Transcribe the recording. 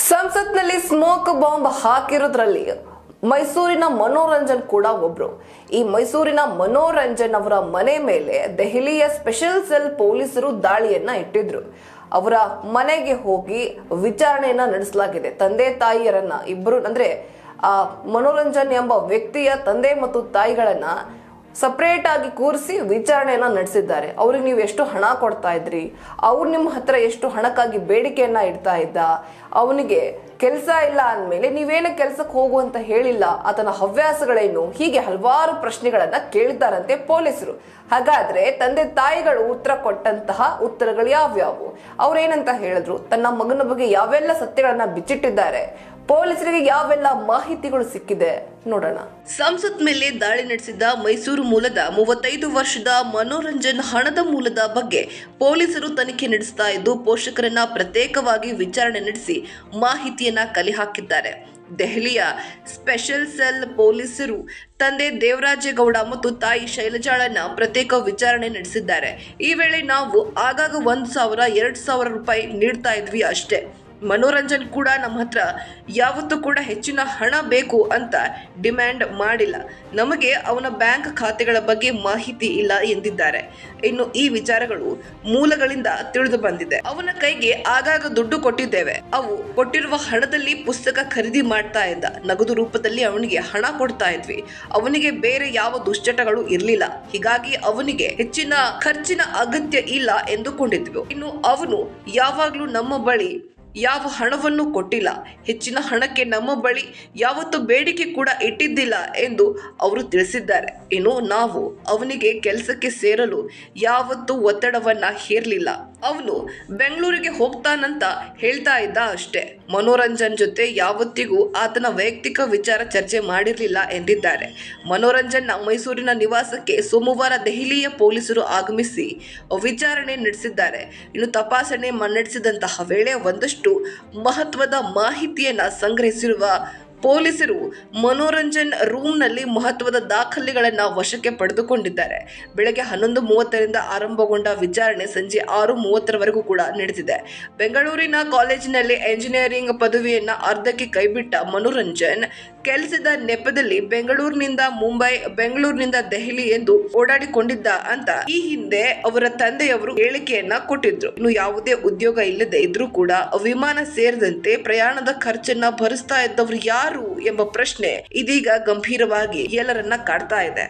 ಸಂಸತ್ನಲ್ಲಿ smoke bomb ಹಾಕಿರೋದ್ರಲ್ಲಿ ಮೈಸೂರಿನ ಮನೋರಂಜನ್ ಕೂಡ ಒಬ್ರು. ಈ ಮೈಸೂರಿನ ಮನೋರಂಜನ್ ಅವರ ಮನೆ ಮೇಲೆ ದೆಹಲಿಯ ಸ್ಪೆಷಲ್ ಸೆಲ್ ಪೊಲೀಸರು ದಾಳಿಯನ್ನ ಇಟ್ಟಿದ್ರು. ಅವರ ಮನೆಗೆ ಹೋಗಿ ವಿಚಾರಣೆಯನ್ನ ನಡೆಸಲಾಗಿದೆ. ತಂದೆ ತಾಯಿಯರನ್ನ ಇಬ್ಬರು ಅಂದ್ರೆ ಆ ಮನೋರಂಜನ್ ಎಂಬ ವ್ಯಕ್ತಿಯ ತಂದೆ ಮತ್ತು ತಾಯಿಗಳನ್ನ ಸಪರೇಟ್ ಆಗಿ ಕೂರಿಸಿ ವಿಚಾರಣೆಯನ್ನ ನಡೆಸಿದ್ದಾರೆ. ಅವ್ರಿಗೆ ನೀವು ಎಷ್ಟು ಹಣ ಕೊಡ್ತಾ ಇದ್ರಿ, ಅವ್ರು ನಿಮ್ಮ ಹತ್ರ ಎಷ್ಟು ಹಣಕ್ಕಾಗಿ ಬೇಡಿಕೆಯನ್ನ ಇಡ್ತಾ ಇದ್ದ, ಅವನಿಗೆ ಕೆಲಸ ಇಲ್ಲ ಅಂದ್ಮೇಲೆ ನೀವೇನು ಕೆಲಸಕ್ಕೆ ಹೋಗು ಅಂತ ಹೇಳಿಲ್ಲ, ಆತನ ಹವ್ಯಾಸಗಳೇನು, ಹೀಗೆ ಹಲವಾರು ಪ್ರಶ್ನೆಗಳನ್ನ ಕೇಳಿದ್ದಾರಂತೆ ಪೊಲೀಸರು. ಹಾಗಾದ್ರೆ ತಂದೆ ತಾಯಿಗಳು ಉತ್ತರ ಕೊಟ್ಟಂತಹ ಉತ್ತರಗಳು ಯಾವ್ಯಾವು, ಅವ್ರೇನಂತ ಹೇಳಿದ್ರು, ತನ್ನ ಮಗನ ಬಗ್ಗೆ ಯಾವೆಲ್ಲ ಸತ್ಯಗಳನ್ನ ಬಿಚ್ಚಿಟ್ಟಿದ್ದಾರೆ, ಪೊಲೀಸರಿಗೆ ಯಾವೆಲ್ಲ ಮಾಹಿತಿಗಳು ಸಿಕ್ಕಿದೆ ನೋಡೋಣ. ಸಂಸತ್ ಮೇಲೆ ದಾಳಿ ನಡೆಸಿದ್ದ ಮೈಸೂರು ಮೂಲದ 35 ವರ್ಷದ ಮನೋರಂಜನ್ ಹಣದ ಮೂಲದ ಬಗ್ಗೆ ಪೊಲೀಸರು ತನಿಖೆ ನಡೆಸ್ತಾ ಇದ್ದು, ಪೋಷಕರನ್ನ ಪ್ರತ್ಯೇಕವಾಗಿ ವಿಚಾರಣೆ ನಡೆಸಿ ಮಾಹಿತಿಯನ್ನ ಕಲೆ ಹಾಕಿದ್ದಾರೆ. ದೆಹಲಿಯ ಸ್ಪೆಷಲ್ ಸೆಲ್ ಪೊಲೀಸರು ತಂದೆ ದೇವರಾಜೇಗೌಡ ಮತ್ತು ತಾಯಿ ಶೈಲಜಾಳನ್ನ ಪ್ರತ್ಯೇಕ ವಿಚಾರಣೆ ನಡೆಸಿದ್ದಾರೆ. ಈ ವೇಳೆ ನಾವು ಆಗಾಗ 1,000-2,000 ರೂಪಾಯಿ ನೀಡ್ತಾ ಇದ್ವಿ ಅಷ್ಟೇ. ಮನೋರಂಜನ್ ಕೂಡ ನಮ್ಮ ಹತ್ರ ಯಾವತ್ತೂ ಕೂಡ ಹೆಚ್ಚಿನ ಹಣ ಬೇಕು ಅಂತ ಡಿಮ್ಯಾಂಡ್ ಮಾಡಿಲ್ಲ. ನಮಗೆ ಅವನ ಬ್ಯಾಂಕ್ ಖಾತೆಗಳ ಬಗ್ಗೆ ಮಾಹಿತಿ ಇಲ್ಲ ಎಂದಿದ್ದಾರೆ. ಇನ್ನು ಈ ವಿಚಾರಗಳು ಮೂಲಗಳಿಂದ ತಿಳಿದು ಬಂದಿದೆ. ಅವನ ಕೈಗೆ ಆಗಾಗ ದುಡ್ಡು ಕೊಟ್ಟಿದ್ದೇವೆ. ಅವು ಕೊಟ್ಟಿರುವ ಹಣದಲ್ಲಿ ಪುಸ್ತಕ ಖರೀದಿ ಮಾಡ್ತಾ ಇದ್ದ. ನಗದು ರೂಪದಲ್ಲಿ ಅವನಿಗೆ ಹಣ ಕೊಡ್ತಾ ಇದ್ವಿ. ಅವನಿಗೆ ಬೇರೆ ಯಾವ ದುಶ್ಚಟಗಳು ಇರಲಿಲ್ಲ. ಹೀಗಾಗಿ ಅವನಿಗೆ ಹೆಚ್ಚಿನ ಖರ್ಚಿನ ಅಗತ್ಯ ಇಲ್ಲ ಎಂದುಕೊಂಡಿದ್ವಿ. ಇನ್ನು ಅವನು ಯಾವಾಗ್ಲೂ ನಮ್ಮ ಬಳಿ ಯಾವ ಹಣವನ್ನು ಕೊಟ್ಟಿಲ್ಲ. ಹೆಚ್ಚಿನ ಹಣಕ್ಕೆ ನಮ್ಮ ಬಳಿ ಯಾವತ್ತು ಬೇಡಿಕೆ ಕೂಡ ಇಟ್ಟಿದ್ದಿಲ್ಲ ಎಂದು ಅವರು ತಿಳಿಸಿದ್ದಾರೆ. ಇನ್ನು ನಾವು ಅವನಿಗೆ ಕೆಲಸಕ್ಕೆ ಸೇರಲು ಯಾವತ್ತೂ ಒತ್ತಡವನ್ನ ಹೇರಲಿಲ್ಲ. ಅವನು ಬೆಂಗಳೂರಿಗೆ ಹೋಗ್ತಾನಂತ ಹೇಳ್ತಾ ಇದ್ದ ಅಷ್ಟೇ. ಮನೋರಂಜನ್ ಜೊತೆ ಯಾವತ್ತಿಗೂ ಆತನ ವೈಯಕ್ತಿಕ ವಿಚಾರ ಚರ್ಚೆ ಮಾಡಿರಲಿಲ್ಲ ಎಂದಿದ್ದಾರೆ. ಮನೋರಂಜನ್ ಮೈಸೂರಿನ ನಿವಾಸಕ್ಕೆ ಸೋಮವಾರ ದೆಹಲಿಯ ಪೊಲೀಸರು ಆಗಮಿಸಿ ವಿಚಾರಣೆ ನಡೆಸಿದ್ದಾರೆ. ಇನ್ನು ತಪಾಸಣೆ ನಡೆಸಿದಂತಹ ವೇಳೆ ಒಂದಷ್ಟು ಮಹತ್ವದ ಮಾಹಿತಿಯನ್ನ ಸಂಗ್ರಹಿಸಿರುವ ಪೊಲೀಸರು ಮನೋರಂಜನ್ ರೂಮ್ನಲ್ಲಿ ಮಹತ್ವದ ದಾಖಲೆಗಳನ್ನ ವಶಕ್ಕೆ ಪಡೆದುಕೊಂಡಿದ್ದಾರೆ. ಬೆಳಗ್ಗೆ 11:30ರಿಂದ ಆರಂಭಗೊಂಡ ವಿಚಾರಣೆ ಸಂಜೆ 6:30ರವರೆಗೂ ಕೂಡ ನಡೆದಿದೆ. ಬೆಂಗಳೂರಿನ ಕಾಲೇಜಿನಲ್ಲಿ ಎಂಜಿನಿಯರಿಂಗ್ ಪದವಿಯನ್ನ ಅರ್ಧಕ್ಕೆ ಕೈಬಿಟ್ಟ ಮನೋರಂಜನ್ ಕೆಲಸದ ನೆಪದಲ್ಲಿ ಬೆಂಗಳೂರಿನಿಂದ ಮುಂಬೈ, ಬೆಂಗಳೂರಿನಿಂದ ದೆಹಲಿ ಎಂದು ಓಡಾಡಿಕೊಂಡಿದ್ದ ಅಂತ ಈ ಹಿಂದೆ ಅವರ ತಂದೆಯವರು ಹೇಳಿಕೆಯನ್ನ ಕೊಟ್ಟಿದ್ರು. ಇನ್ನು ಯಾವುದೇ ಉದ್ಯೋಗ ಇಲ್ಲದೆ ಇದ್ರೂ ಕೂಡ ವಿಮಾನ ಸೇರಿದಂತೆ ಪ್ರಯಾಣದ ಖರ್ಚನ್ನ ಭರಿಸ್ತಾ ಇದ್ದವರು ಯಾರು ಎಂಬ ಪ್ರಶ್ನೆ ಇದೀಗ ಗಂಭೀರವಾಗಿ ಎಲ್ಲರನ್ನ ಕಾಡ್ತಾ ಇದೆ.